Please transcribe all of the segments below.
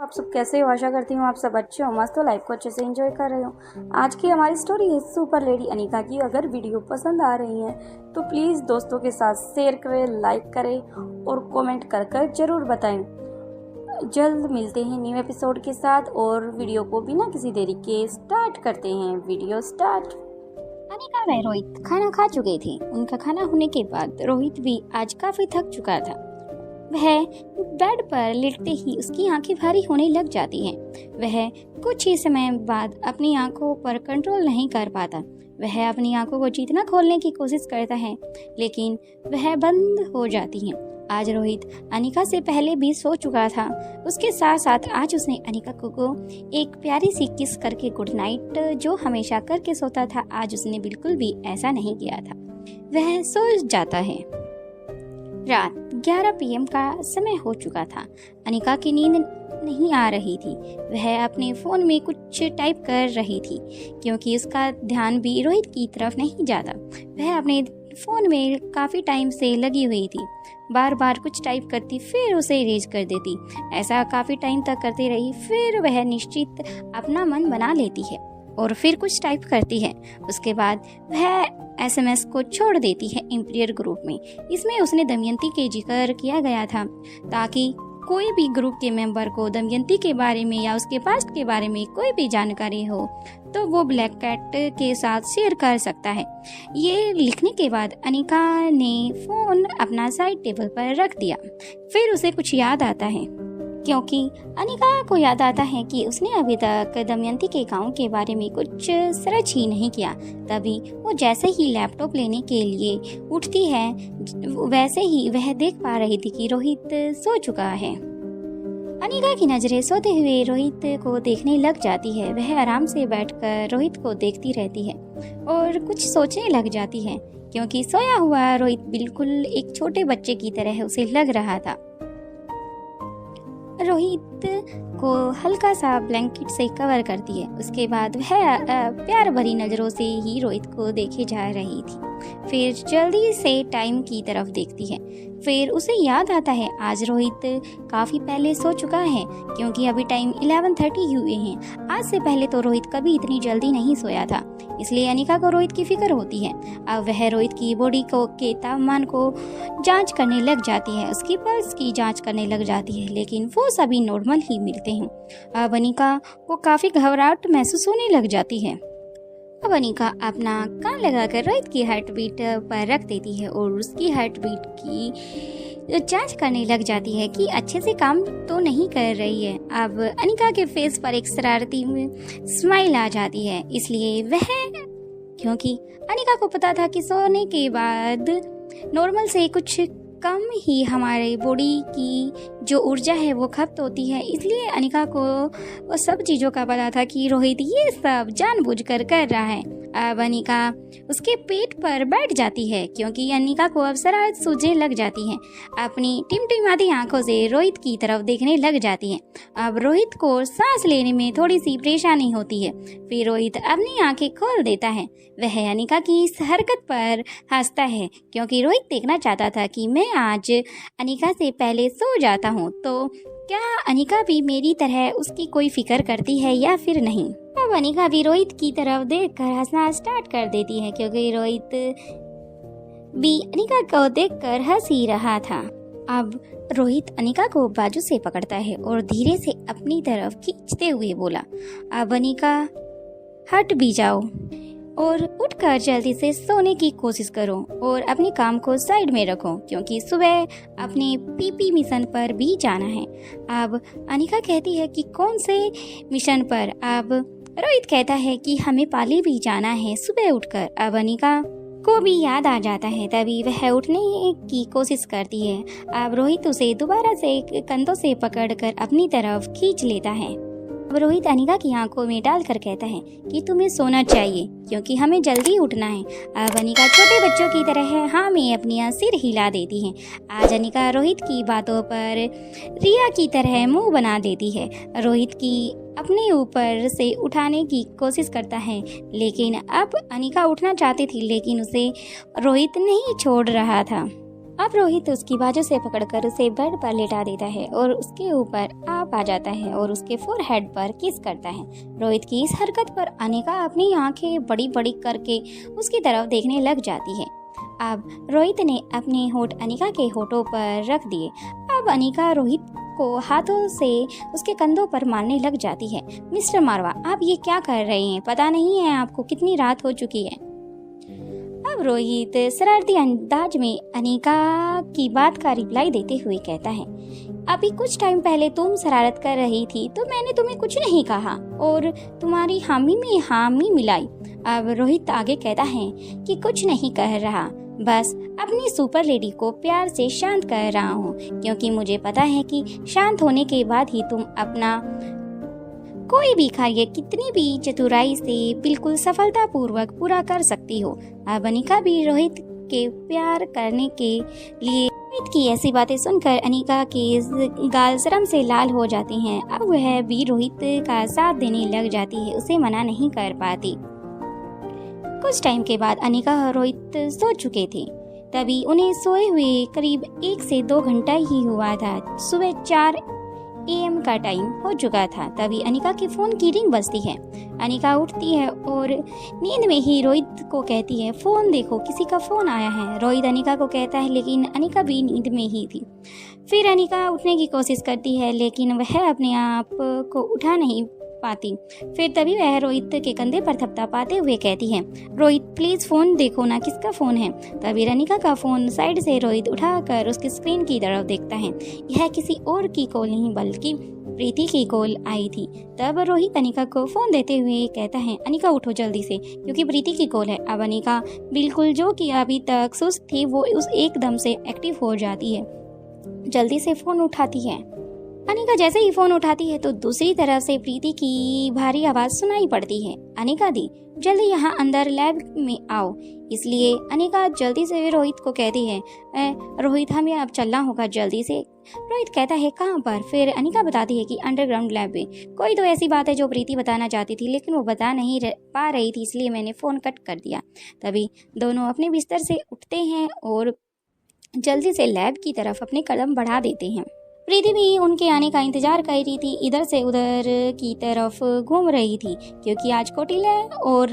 आप सब कैसे हो? आशा करती हूँ आप सब अच्छे हो, मस्त हो, लाइफ को अच्छे से एंजॉय कर रहे हो। आज की हमारी स्टोरी है सुपर लेडी अनीका की। अगर वीडियो पसंद आ रही है तो प्लीज़ दोस्तों के साथ शेयर करें, लाइक करें और कमेंट कर ज़रूर बताएं। जल्द मिलते हैं न्यू एपिसोड के साथ और वीडियो को बिना किसी देरी के स्टार्ट करते हैं। Video start. अनिका व रोहित खाना खा चुके थे। उनका खाना होने के बाद रोहित भी आज काफी थक चुका था। वह बेड पर लेटते ही उसकी आंखें भारी होने लग जाती हैं। वह कुछ ही समय बाद अपनी आंखों पर कंट्रोल नहीं कर पाता। वह अपनी आंखों को जितना खोलने की कोशिश करता है लेकिन वह बंद हो जाती हैं। आज रोहित अनिका से पहले भी सो चुका था। उसके साथ साथ आज उसने अनिका को एक प्यारी सी किस करके गुड नाइट जो हमेशा करके सोता था, आज उसने बिल्कुल भी ऐसा नहीं किया था। वह सो जाता है। रात 11 PM का समय हो चुका था। अनिका की नींद नहीं आ रही थी। वह अपने फ़ोन में कुछ टाइप कर रही थी क्योंकि उसका ध्यान भी रोहित की तरफ नहीं जाता। वह अपने फ़ोन में काफ़ी टाइम से लगी हुई थी। बार बार कुछ टाइप करती फिर उसे इरेज कर देती। ऐसा काफ़ी टाइम तक करती रही। फिर वह निश्चित अपना मन बना लेती है और फिर कुछ टाइप करती है। उसके बाद वह SMS को छोड़ देती है एम्प्लियर ग्रुप में। इसमें उसने दमयंती के जिक्र किया गया था ताकि कोई भी ग्रुप के मेंबर को दमयंती के बारे में या उसके पास्ट के बारे में कोई भी जानकारी हो तो वो ब्लैक कैट के साथ शेयर कर सकता है। ये लिखने के बाद अनिका ने फ़ोन अपना साइड टेबल पर रख दिया। फिर उसे कुछ याद आता है क्योंकि अनिका को याद आता है कि उसने अभी तक दमयंती के गांव के बारे में कुछ सर्च ही नहीं किया। तभी वो जैसे ही लैपटॉप लेने के लिए उठती है वैसे ही वह देख पा रही थी कि रोहित सो चुका है। अनिका की नज़रें सोते हुए रोहित को देखने लग जाती है। वह आराम से बैठकर रोहित को देखती रहती है और कुछ सोचने लग जाती है क्योंकि सोया हुआ रोहित बिल्कुल एक छोटे बच्चे की तरह उसे लग रहा था। रोहित को हल्का सा ब्लैंकेट से कवर करती है। उसके बाद वह प्यार भरी नज़रों से ही रोहित को देखे जा रही थी। फिर जल्दी से टाइम की तरफ देखती है। फिर उसे याद आता है आज रोहित काफ़ी पहले सो चुका है क्योंकि अभी टाइम 11:30 हुए हैं। आज से पहले तो रोहित कभी इतनी जल्दी नहीं सोया था, इसलिए अनिका को रोहित की फिक्र होती है। अब वह रोहित की बॉडी को के तापमान को जांच करने लग जाती है, उसकी पल्स की जांच करने लग जाती है, लेकिन वो सभी नॉर्मल ही मिलते हैं। अब अनिका को काफ़ी घबराहट महसूस होने लग जाती है। अब अनिका अपना कान लगाकर रोहित की हार्ट बीट पर रख देती है और उसकी हार्ट बीट की जांच करने लग जाती है कि अच्छे से काम तो नहीं कर रही है। अब अनिका के फेस पर एक शरारती स्माइल आ जाती है, इसलिए वह क्योंकि अनिका को पता था कि सोने के बाद नॉर्मल से कुछ कम ही हमारे बॉडी की जो ऊर्जा है वो खपत होती है, इसलिए अनिका को वो सब चीज़ों का पता था कि रोहित ये सब जानबूझकर कर रहा है। अब अनिका उसके पेट पर बैठ जाती है क्योंकि अनिका को अब शरारत सूझने लग जाती है। अपनी टिमटिमाती आंखों से रोहित की तरफ देखने लग जाती है। अब रोहित को सांस लेने में थोड़ी सी परेशानी होती है। फिर रोहित अपनी आंखें खोल देता है। वह अनिका की इस हरकत पर हंसता है क्योंकि रोहित देखना चाहता था कि मैं आज अनिका से पहले सो जाता हूँ तो क्या अनिका भी मेरी तरह उसकी कोई फिक्र करती है या फिर नहीं। अब अनिका भी रोहित की तरफ देखकर हंसना स्टार्ट कर देती है क्योंकि रोहित भी अनिका को देखकर हंस ही रहा था। अब रोहित अनिका को बाजू से पकड़ता है और धीरे से अपनी तरफ खींचते हुए बोला, अब अनिका हट भी जाओ और उठकर जल्दी से सोने की कोशिश करो और अपने काम को साइड में रखो क्योंकि सुबह अपने PP मिशन पर भी जाना है। अब अनिका कहती है कि कौन से मिशन पर। अब रोहित कहता है कि हमें पाली भी जाना है सुबह उठकर। अब अनिका को भी याद आ जाता है, तभी वह उठने की कोशिश करती है। अब रोहित उसे दोबारा से कंधों से पकड़कर अपनी तरफ खींच लेता है। अब रोहित अनिका की आंखों में डालकर कहता है कि तुम्हें सोना चाहिए क्योंकि हमें जल्दी उठना है। अब अनिका छोटे बच्चों की तरह हाँ में अपनी सिर हिला देती है। आज अनिका रोहित की बातों पर रिया की तरह मुंह बना देती है। रोहित की अपने ऊपर से उठाने की कोशिश करता है लेकिन अब अनिका उठना चाहती थी लेकिन उसे रोहित नहीं छोड़ रहा था। अब रोहित उसकी बाजू से पकड़कर उसे बेड पर लेटा देता है और उसके ऊपर आप आ जाता है और उसके फोरहेड पर किस करता है। रोहित की इस हरकत पर अनिका अपनी आंखें बड़ी बड़ी करके उसकी तरफ देखने लग जाती है। अब रोहित ने अपने होठ अनिका के होठों पर रख दिए। अब अनिका रोहित को हाथों से उसके कंधों पर मारने लग जाती है। मिस्टर मारवा, आप ये क्या कर रहे हैं? पता नहीं है आपको कितनी रात हो चुकी है? अब रोहित शरारती अंदाज में अनिका की बात का रिप्लाई देते हुए कहता है, अभी कुछ टाइम पहले तुम शरारत कर रही थी तो मैंने तुम्हें कुछ नहीं कहा और तुम्हारी हामी में हामी मिलाई। अब रोहित आगे कहता है कि कुछ नहीं कह रहा, बस अपनी सुपर लेडी को प्यार से शांत कर रहा हूँ, क्योंकि मुझे पता है कि शांत होने के बाद ही तुम अपना कोई भी कार्य कितनी भी चतुराई से बिल्कुल सफलतापूर्वक पूरा कर सकती हो। अब अनिका भी रोहित के प्यार करने के लिए रोहित की ऐसी बातें सुनकर अनिका के गाल शर्म से लाल हो जाती हैं। अब वह भी रोहित का साथ देने लग जाती है, उसे मना नहीं कर पाती। कुछ टाइम के बाद अनिका और रोहित सो चुके थे। तभी उन्हें सोए हुए करीब 1 से 2 घंटा ही हुआ था। सुबह 4 AM का टाइम हो चुका था। तभी अनिका के फोन की रिंग बजती है। अनिका उठती है और नींद में ही रोहित को कहती है, फोन देखो, किसी का फोन आया है। रोहित अनिका को कहता है, लेकिन अनिका भी नींद में ही थी। फिर अनिका उठने की कोशिश करती है, लेकिन वह अपने आप को उठा नहीं पाती। फिर तभी वह रोहित के कंधे पर थपथपाते हुए कहती है, रोहित प्लीज फोन देखो ना, किसका फोन है। तभी अनिका का फोन साइड से रोहित उठाकर उसकी स्क्रीन की तरफ देखता है। यह किसी और की कॉल नहीं बल्कि प्रीति की कॉल आई थी। तब रोहित अनिका को फोन देते हुए कहता है, अनिका उठो जल्दी से, क्योंकि प्रीति की कॉल है। अब अनिका बिल्कुल जो कि अभी तक सुस्त थी वो उस एकदम से एक्टिव हो जाती है, जल्दी से फोन उठाती है। अनिका जैसे ही फोन उठाती है तो दूसरी तरफ से प्रीति की भारी आवाज सुनाई पड़ती है, अनिका दी जल्दी यहाँ अंदर लैब में आओ। इसलिए अनिका जल्दी से रोहित को कहती है, रोहित हमें अब चलना होगा जल्दी से। रोहित कहता है, कहाँ पर? फिर अनिका बताती है कि अंडरग्राउंड लैब में। कोई तो ऐसी बात है जो प्रीति बताना चाहती थी, लेकिन वो बता नहीं पा रही थी, इसलिए मैंने फ़ोन कट कर दिया। तभी दोनों अपने बिस्तर से उठते हैं और जल्दी से लैब की तरफ अपने कदम बढ़ा देते हैं। प्रीति भी उनके आने का इंतजार कर रही थी, इधर से उधर की तरफ घूम रही थी, क्योंकि आज कौटिल्य और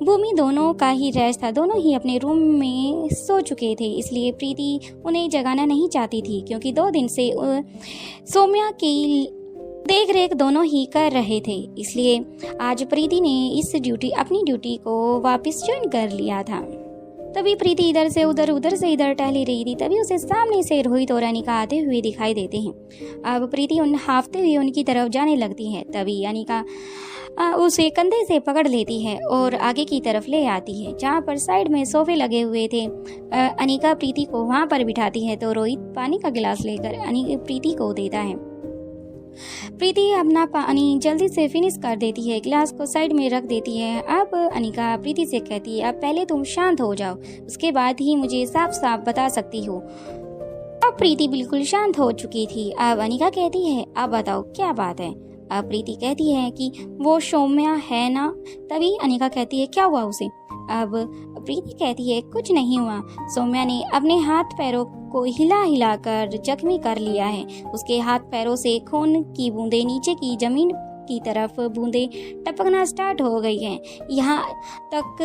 भूमि दोनों का ही रेस्ट था। दोनों ही अपने रूम में सो चुके थे, इसलिए प्रीति उन्हें जगाना नहीं चाहती थी, क्योंकि 2 दिन से सौम्या की देख रेख दोनों ही कर रहे थे। इसलिए आज प्रीति ने अपनी ड्यूटी को वापस ज्वाइन कर लिया था। तभी प्रीति इधर से इधर टहली रही थी। तभी उसे सामने से रोहित और अनिका आते हुए दिखाई देते हैं। अब प्रीति हाफते हुए उनकी तरफ जाने लगती है। तभी अनिका उसे कंधे से पकड़ लेती है और आगे की तरफ ले आती है, जहाँ पर साइड में सोफे लगे हुए थे। अनिका प्रीति को वहाँ पर बिठाती है तो रोहित पानी का गिलास लेकर प्रीति को देता है। प्रीति अपना पानी जल्दी से फिनिश कर देती है, गिलास को साइड में रख देती है। अब अनिका प्रीति से कहती है, अब पहले तुम शांत हो जाओ, उसके बाद ही मुझे साफ साफ बता सकती हो। अब प्रीति बिल्कुल शांत हो चुकी थी। अब अनिका कहती है, अब बताओ क्या बात है। अब प्रीति कहती है कि वो सौम्या है ना। तभी अनिका कहती है, क्या हुआ उसे। अब प्रीति कहती है, कुछ नहीं हुआ, सौम्या ने अपने हाथ पैरों को हिला कर जख्मी कर लिया है। उसके हाथ पैरों से खून की बूंदें नीचे की जमीन की तरफ बूंदें टपकना स्टार्ट हो गई हैं, यहाँ तक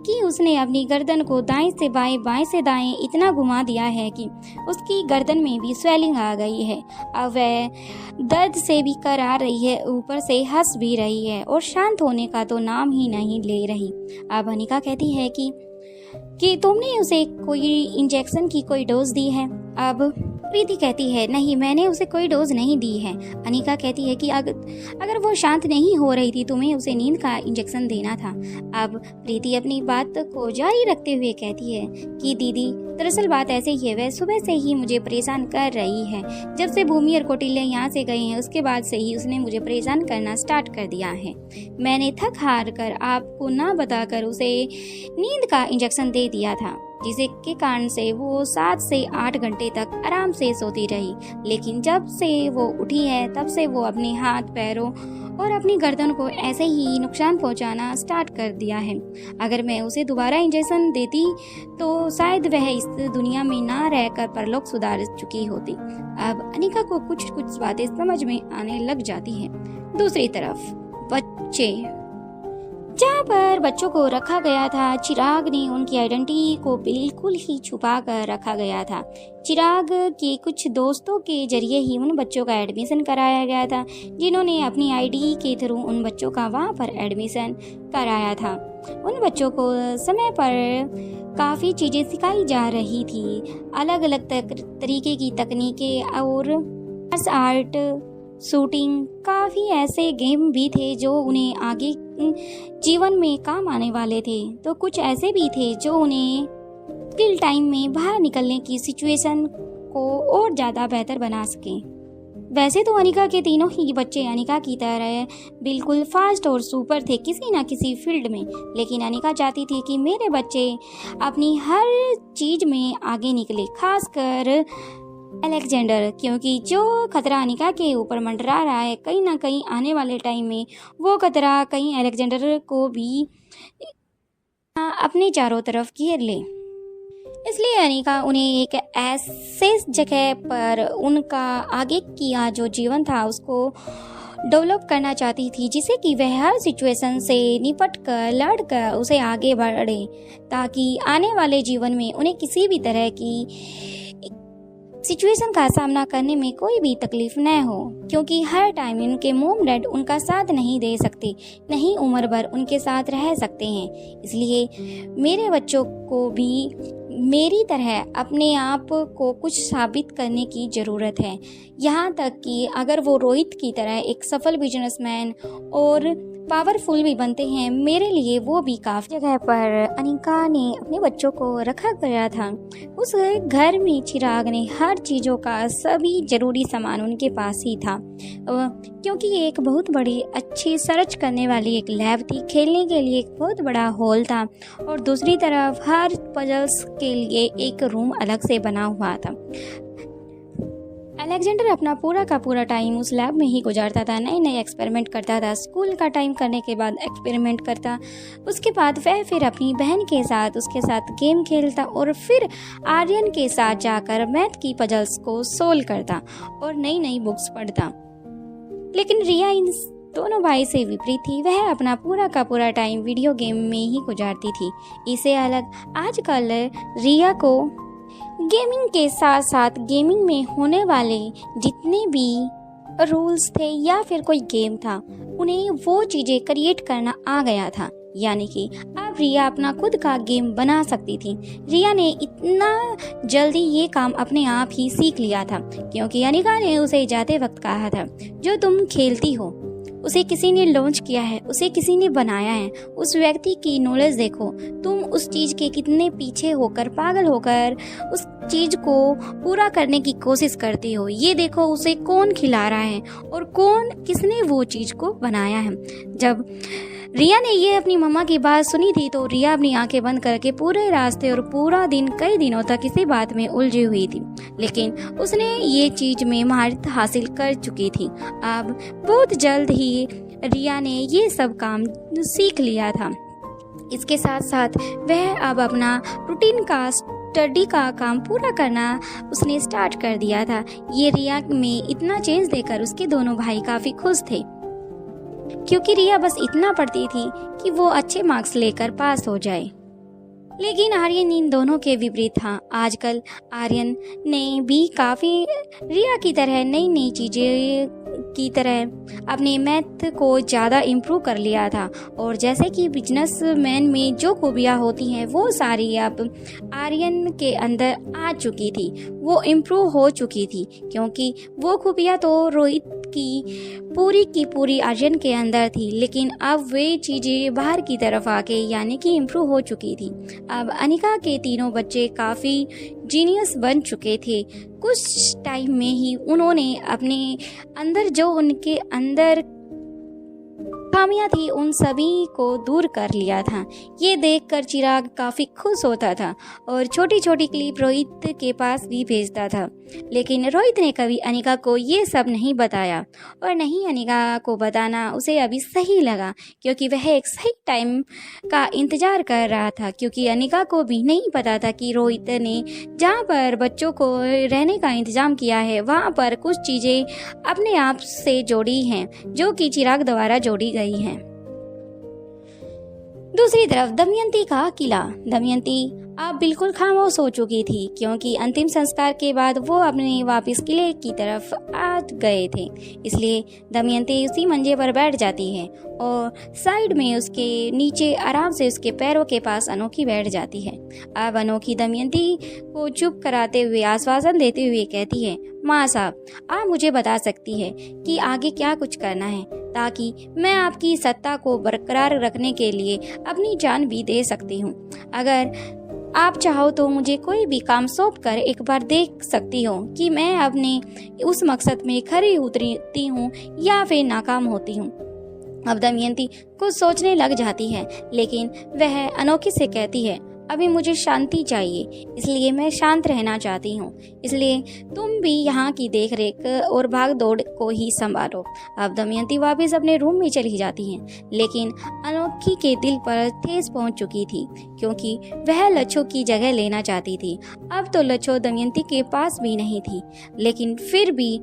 कि उसने अपनी गर्दन को दाएं से बाएं से दाएं इतना घुमा दिया है कि उसकी गर्दन में भी स्वेलिंग आ गई है। अब वह दर्द से भी कराह रही है, ऊपर से हंस भी रही है और शांत होने का तो नाम ही नहीं ले रही। अब अनिका कहती है कि तुमने उसे कोई इंजेक्शन की कोई डोज दी है। अब प्रीति कहती है, नहीं, मैंने उसे कोई डोज नहीं दी है। अनिका कहती है कि अगर वो शांत नहीं हो रही थी तुम्हें उसे नींद का इंजेक्शन देना था। अब प्रीति अपनी बात को जारी रखते हुए कहती है कि दीदी, दरअसल बात ऐसे ही है, वह सुबह से ही मुझे परेशान कर रही है। जब से भूमि और कौटिल्य यहाँ से गए हैं उसके बाद से ही उसने मुझे परेशान करना स्टार्ट कर दिया है। मैंने थक हार कर आपको ना बताकर उसे नींद का इंजेक्शन दे दिया था, जिसे के कारण से वो 7 से 8 घंटे तक आराम से सोती रही। लेकिन जब से वो उठी है तब से वो अपने हाथ पैरों और अपनी गर्दन को ऐसे ही नुकसान पहुंचाना स्टार्ट कर दिया है। अगर मैं उसे दोबारा इंजेक्शन देती तो शायद वह इस दुनिया में ना रहकर परलोक सुधार चुकी होती। अब अनिका को कुछ कुछ बातें समझ में आने लग जाती हैं। दूसरी तरफ बच्चे, जहाँ पर बच्चों को रखा गया था, चिराग ने उनकी आइडेंटिटी को बिल्कुल ही छुपा कर रखा गया था। चिराग के कुछ दोस्तों के जरिए ही उन बच्चों का एडमिशन कराया गया था, जिन्होंने अपनी आईडी के थ्रू उन बच्चों का वहाँ पर एडमिशन कराया था। उन बच्चों को समय पर काफ़ी चीज़ें सिखाई जा रही थी, अलग अलग तरीके की तकनीकें और मार्शल आर्ट, शूटिंग, काफ़ी ऐसे गेम भी थे जो उन्हें आगे जीवन में काम आने वाले थे। तो कुछ ऐसे भी थे जो उन्हें मुश्किल टाइम में बाहर निकलने की सिचुएशन को और ज़्यादा बेहतर बना सकें। वैसे तो अनिका के तीनों ही बच्चे अनिका की तरह बिल्कुल फास्ट और सुपर थे किसी ना किसी फील्ड में, लेकिन अनिका चाहती थी कि मेरे बच्चे अपनी हर चीज़ में आगे निकले, खासकर अलेक्जेंडर, क्योंकि जो खतरा अनिका के ऊपर मंडरा रहा है, कहीं ना कहीं आने वाले टाइम में वो खतरा कहीं अलेक्जेंडर को भी अपने चारों तरफ घेर ले। इसलिए अनिका उन्हें एक ऐसे जगह पर उनका आगे किया जो जीवन था उसको डेवलप करना चाहती थी, जिसे कि वह हर सिचुएशन से निपट कर लड़ कर उसे आगे बढ़े, ताकि आने वाले जीवन में उन्हें किसी भी तरह की सिचुएशन का सामना करने में कोई भी तकलीफ न हो, क्योंकि हर टाइम उनके मॉम डैड उनका साथ नहीं दे सकते, नहीं उम्र भर उनके साथ रह सकते हैं। इसलिए मेरे बच्चों को भी मेरी तरह अपने आप को कुछ साबित करने की ज़रूरत है, यहाँ तक कि अगर वो रोहित की तरह एक सफल बिजनेसमैन और पावरफुल भी बनते हैं, मेरे लिए वो भी काफ़ी। जगह पर अनिका ने अपने बच्चों को रखा गया था। उस घर में चिराग ने हर चीज़ों का सभी ज़रूरी सामान उनके पास ही था, क्योंकि एक बहुत बड़ी अच्छी सर्च करने वाली एक लैब थी, खेलने के लिए एक बहुत बड़ा हॉल था, और दूसरी तरफ हर पजल्स के लिए एक रूम अलग से बना हुआ था। अलेक्जेंडर अपना पूरा का पूरा टाइम उस लैब में ही गुजारता था, नए नए एक्सपेरिमेंट करता था। स्कूल का टाइम करने के बाद एक्सपेरिमेंट करता, उसके बाद वह फिर अपनी बहन के साथ उसके साथ गेम खेलता, और फिर आर्यन के साथ जाकर मैथ की पजल्स को सोल्व करता और नई नई बुक्स पढ़ता। लेकिन रिया इन दोनों भाई से विपरीत थी। वह अपना पूरा का पूरा टाइम वीडियो गेम में ही गुजारती थी। इससे अलग आजकल रिया को गेमिंग के साथ साथ गेमिंग में होने वाले जितने भी रूल्स थे या फिर कोई गेम था, उन्हें वो चीज़ें क्रिएट करना आ गया था, यानी कि अब रिया अपना खुद का गेम बना सकती थी। रिया ने इतना जल्दी ये काम अपने आप ही सीख लिया था, क्योंकि अनिका ने उसे जाते वक्त कहा था, जो तुम खेलती हो उसे किसी ने लॉन्च किया है, उसे किसी ने बनाया है, उस व्यक्ति की नॉलेज देखो, तुम उस चीज़ के कितने पीछे होकर पागल होकर उस चीज़ को पूरा करने की कोशिश करती हो, ये देखो उसे कौन खिला रहा है और किसने वो चीज़ को बनाया है। जब रिया ने ये अपनी मम्मा की बात सुनी थी तो रिया अपनी आंखें बंद करके पूरे रास्ते और पूरा दिन कई दिनों तक इसी बात में उलझी हुई थी, लेकिन उसने ये चीज़ में महारत हासिल कर चुकी थी। अब बहुत जल्द ही रिया ने ये सब काम सीख लिया था। इसके साथ साथ वह अब अपना रूटीन का स्टडी का काम पूरा करना उसने स्टार्ट कर दिया था। ये रिया में इतना चेंज देकर उसके दोनों भाई काफ़ी खुश थे, क्योंकि रिया बस इतना पढ़ती थी कि वो अच्छे मार्क्स लेकर पास हो जाए। लेकिन आर्यन इन दोनों के विपरीत था। आजकल आर्यन ने भी काफ़ी रिया की तरह नई नई चीज़ें की तरह अपने मैथ को ज़्यादा इम्प्रूव कर लिया था, और जैसे कि बिजनेसमैन में जो खूबियाँ होती हैं वो सारी अब आर्यन के अंदर आ चुकी थी, वो इम्प्रूव हो चुकी थी, क्योंकि वो खूबियाँ तो रोहित की पूरी आर्यन के अंदर थी, लेकिन अब वे चीज़ें बाहर की तरफ आके यानी कि इम्प्रूव हो चुकी थी। अब अनिका के तीनों बच्चे काफ़ी जीनियस बन चुके थे। कुछ टाइम में ही उन्होंने अपने अंदर जो उनके अंदर खामियां थी उन सभी को दूर कर लिया था। ये देखकर चिराग काफ़ी खुश होता था और छोटी छोटी क्लिप रोहित के पास भी भेजता था। लेकिन रोहित ने कभी अनिका को ये सब नहीं बताया और नहीं अनिका को बताना उसे अभी सही लगा, क्योंकि वह एक सही टाइम का इंतज़ार कर रहा था। क्योंकि अनिका को भी नहीं पता था कि रोहित ने जहाँ पर बच्चों को रहने का इंतज़ाम किया है वहाँ पर कुछ चीज़ें अपने आप से जोड़ी हैं जो कि चिराग द्वारा जोड़ी गई हैं। दूसरी तरफ दमयंती का किला। दमयंती अब बिल्कुल खामोश हो चुकी थी, क्योंकि अंतिम संस्कार के बाद वो अपने वापस किले की तरफ आ गए थे। इसलिए दमयंती उसी मंजे पर बैठ जाती है और साइड में उसके नीचे आराम से उसके पैरों के पास अनोखी बैठ जाती है। अब अनोखी दमयंती को चुप कराते हुए आश्वासन देते हुए कहती है, माँ साहब, आप मुझे बता सकती है कि आगे क्या कुछ करना है, ताकि मैं आपकी सत्ता को बरकरार रखने के लिए अपनी जान भी दे सकती हूँ। अगर आप चाहो तो मुझे कोई भी काम सौंप कर एक बार देख सकती हो कि मैं अपने उस मकसद में खरी उतरती हूँ या फिर नाकाम होती हूँ। अब दमयंती कुछ सोचने लग जाती है, लेकिन वह अनोखी से कहती है, अभी मुझे शांति चाहिए, इसलिए मैं शांत रहना चाहती हूँ। इसलिए तुम भी यहाँ की देखरेख और भाग दौड़ को ही संभालो। अब दमयंती वापस अपने रूम में चली जाती हैं, लेकिन अनोखी के दिल पर ठेस पहुँच चुकी थी, क्योंकि वह लच्छो की जगह लेना चाहती थी। अब तो लच्छो दमयंती के पास भी नहीं थी, लेकिन फिर भी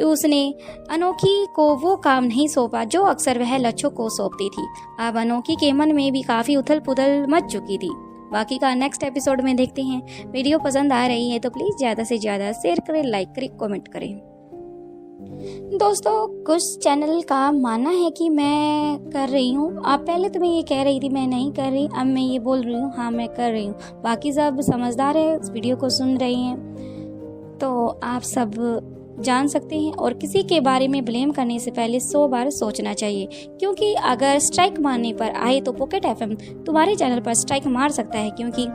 उसने अनोखी को वो काम नहीं सौंपा जो अक्सर वह लच्छो को सौंपती थी। अब अनोखी के मन में भी काफ़ी उथल पुथल मच चुकी थी। बाकी का नेक्स्ट एपिसोड में देखते हैं। वीडियो पसंद आ रही है तो प्लीज़ ज़्यादा से ज़्यादा शेयर करें, लाइक करें, कमेंट करें। दोस्तों, कुछ चैनल का मानना है कि मैं कर रही हूँ। आप पहले तो मैं ये कह रही थी मैं नहीं कर रही, अब मैं ये बोल रही हूँ हाँ मैं कर रही हूँ। बाकी सब समझदार है, इस वीडियो को सुन रहे हैं तो आप सब जान सकते हैं। और किसी के बारे में ब्लेम करने से पहले 100 बार सोचना चाहिए, क्योंकि अगर स्ट्राइक मारने पर आए तो पॉकेट एफएम तुम्हारे चैनल पर स्ट्राइक मार सकता है, क्योंकि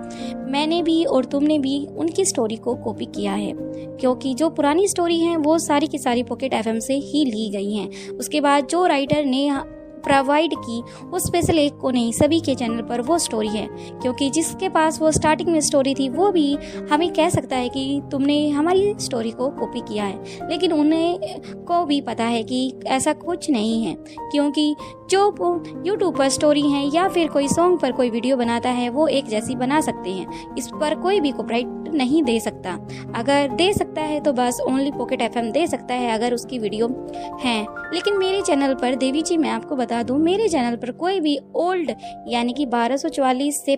मैंने भी और तुमने भी उनकी स्टोरी को कॉपी किया है। क्योंकि जो पुरानी स्टोरी हैं वो सारी की सारी पॉकेट एफएम से ही ली गई हैं। उसके बाद जो राइटर ने प्रोवाइड की वो स्पेशल एक को नहीं, सभी के चैनल पर वो स्टोरी है। क्योंकि जिसके पास वो स्टार्टिंग में स्टोरी थी वो भी हमें कह सकता है कि तुमने हमारी स्टोरी को कॉपी किया है, लेकिन उन्हें को भी पता है कि ऐसा कुछ नहीं है। क्योंकि जो यूट्यूब पर स्टोरी है या फिर कोई सॉन्ग पर कोई वीडियो बनाता है वो एक जैसी बना सकते हैं, इस पर कोई भी कॉपीराइट नहीं दे सकता। अगर दे सकता है तो बस ओनली पॉकेट एफएम दे सकता है अगर उसकी वीडियो है। लेकिन मेरे चैनल पर देवी जी मैं आपको बता दूं, मेरे चैनल पर कोई भी ओल्ड यानी कि 1244 से